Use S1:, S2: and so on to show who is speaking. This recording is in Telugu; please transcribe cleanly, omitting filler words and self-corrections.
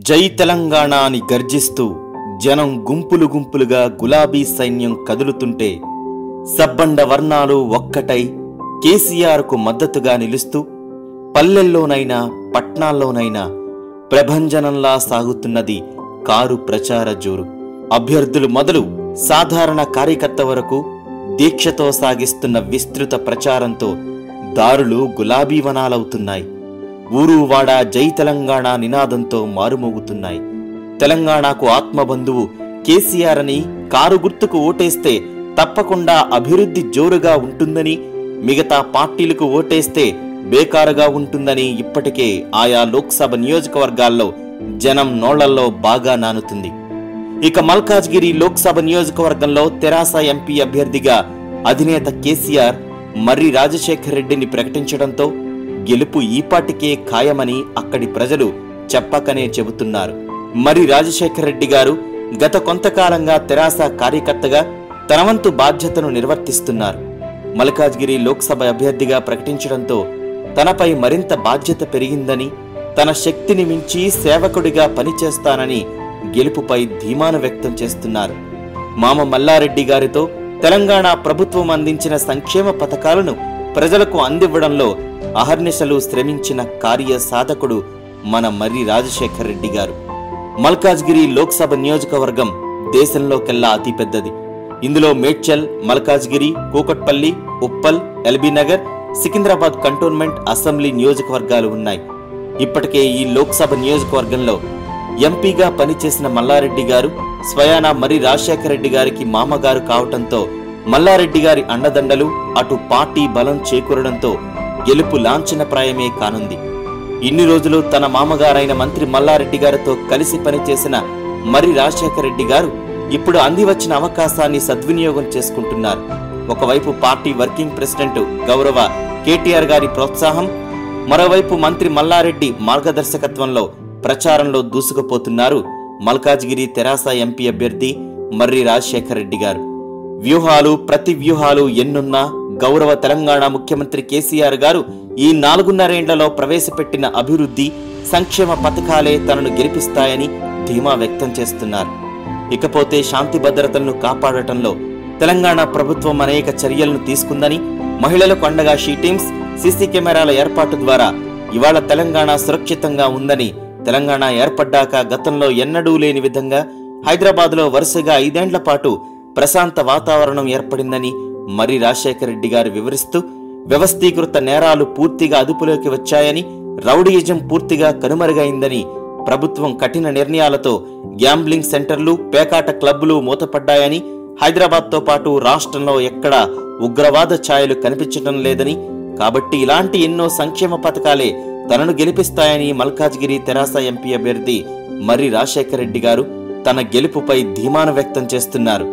S1: జై తెలంగాణ అని గర్జిస్తూ జనం గుంపులు గుంపులుగా గులాబీ సైన్యం కదులుతుంటే సబ్బండ వర్ణాలు ఒక్కటై కేసీఆర్కు మద్దతుగా నిలుస్తూ పల్లెల్లోనైనా పట్నాల్లోనైనా ప్రభంజనంలా సాగుతున్నది కారు ప్రచార జోరు. అభ్యర్థులు మొదలు సాధారణ కార్యకర్త వరకు దీక్షతో సాగిస్తున్న విస్తృత ప్రచారంతో దారులు గులాబీ వనాలవుతున్నాయి. ఊరు వాడ జై తెలంగాణ నినాదంతో మారుమోగుతున్నాయి. తెలంగాణకు ఆత్మబంధువు కేసీఆర్ అని కారు గుర్తుకు ఓటేస్తే తప్పకుండా అభివృద్ధి జోరుగా ఉంటుందని, మిగతా పార్టీలకు ఓటేస్తే బేకారుగా ఉంటుందని ఇప్పటికే ఆయా లోక్సభ నియోజకవర్గాల్లో జనం నోళ్లలో బాగా నానుతుంది. ఇక మల్కాజ్గిరి లోక్సభ నియోజకవర్గంలో తెరాస ఎంపీ అభ్యర్థిగా అధినేత కేసీఆర్ మర్రి రాజశేఖర్ రెడ్డిని ప్రకటించడంతో గెలుపు ఈపాటికే ఖాయమని అక్కడి ప్రజలు చెప్పకనే చెబుతున్నారు. మర్రి రాజశేఖర్ రెడ్డి గారు గత కొంతకాలంగా తెరాస కార్యకర్తగా తన వంతు బాధ్యతను నిర్వర్తిస్తున్నారు. మల్కాజ్గిరి లోక్సభ అభ్యర్థిగా ప్రకటించడంతో తనపై మరింత బాధ్యత పెరిగిందని, తన శక్తిని మించి సేవకుడిగా పనిచేస్తానని గెలుపుపై ధీమాను వ్యక్తం చేస్తున్నారు. మామ మల్లారెడ్డి గారితో తెలంగాణ ప్రభుత్వం అందించిన సంక్షేమ పథకాలను ప్రజలకు అందివ్వడంలో అహర్నిశలు శ్రమించిన కార్య సాధకుడు మన మర్రి రాజశేఖర్ రెడ్డి గారు. మల్కాజ్గిరి లోక్సభ నియోజకవర్గం దేశంలోకెల్లా అతిపెద్దది. ఇందులో మేడ్చల్, మల్కాజ్గిరి, కూకట్పల్లి, ఉప్పల్, ఎల్బీనగర్, సికింద్రాబాద్ కంటోన్మెంట్ అసెంబ్లీ నియోజకవర్గాలు ఉన్నాయి. ఇప్పటికే ఈ లోక్సభ నియోజకవర్గంలో ఎంపీగా పనిచేసిన మల్లారెడ్డి గారు స్వయానా మర్రి రాజశేఖర రెడ్డి గారికి మామగారు కావటంతో మల్లారెడ్డి గారి అండదండలు, అటు పార్టీ బలం చేకూరడంతో గెలుపు లాంఛనప్రాయమే కానుంది. ఇన్ని రోజులు తన మామగారైన మంత్రి మల్లారెడ్డి గారితో కలిసి పనిచేసిన మర్రి రాజశేఖర రెడ్డి గారు ఇప్పుడు అందివచ్చిన అవకాశాన్ని సద్వినియోగం చేసుకుంటున్నారు. ఒకవైపు పార్టీ వర్కింగ్ ప్రెసిడెంట్ గౌరవ కేటీఆర్ గారి ప్రోత్సాహం, మరోవైపు మంత్రి మల్లారెడ్డి మార్గదర్శకత్వంలో ప్రచారంలో దూసుకుపోతున్నారు మల్కాజ్గిరి తెరాస ఎంపీ అభ్యర్థి మర్రి రాజశేఖర రెడ్డి గారు. వ్యూహాలు ప్రతి వ్యూహాలు ఎన్నున్నా గౌరవ తెలంగాణ ముఖ్యమంత్రి కేసీఆర్ గారు ఈ 4.5 ఏళ్లలో ప్రవేశపెట్టిన అభివృద్ధి సంక్షేమ పథకాలే తనను గెలిపిస్తాయని ధీమా వ్యక్తం చేస్తున్నారు. ఇకపోతే శాంతి భద్రతలను కాపాడటంలో తెలంగాణ ప్రభుత్వం అనేక చర్యలను తీసుకుందని, మహిళలకు అండగా షీ టీమ్స్, సీసీ కెమెరాల ఏర్పాటు ద్వారా ఇవాళ తెలంగాణ సురక్షితంగా ఉందని, తెలంగాణ ఏర్పడ్డాక గతంలో ఎన్నడూ లేని విధంగా హైదరాబాద్లో వరుసగా 5 ఏళ్ల పాటు ప్రశాంత వాతావరణం ఏర్పడిందని మర్రి రాజశేఖర రెడ్డి గారు వివరిస్తూ, వ్యవస్థీకృత నేరాలు పూర్తిగా అదుపులోకి వచ్చాయని, రౌడీయిజం పూర్తిగా కనుమరుగైందని, ప్రభుత్వం కఠిన నిర్ణయాలతో గ్యాంబ్లింగ్ సెంటర్లు, పేకాట క్లబ్బులు మూతపడ్డాయని, హైదరాబాద్తో పాటు రాష్ట్రంలో ఎక్కడా ఉగ్రవాద ఛాయలు కనిపించడం లేదని, కాబట్టి ఇలాంటి ఎన్నో సంక్షేమ పథకాలే తనను గెలిపిస్తాయని మల్కాజ్గిరి తెరాస ఎంపీ అభ్యర్థి మర్రి రాజశేఖర రెడ్డి గారు తన గెలుపుపై ధీమాను వ్యక్తం చేస్తున్నారు.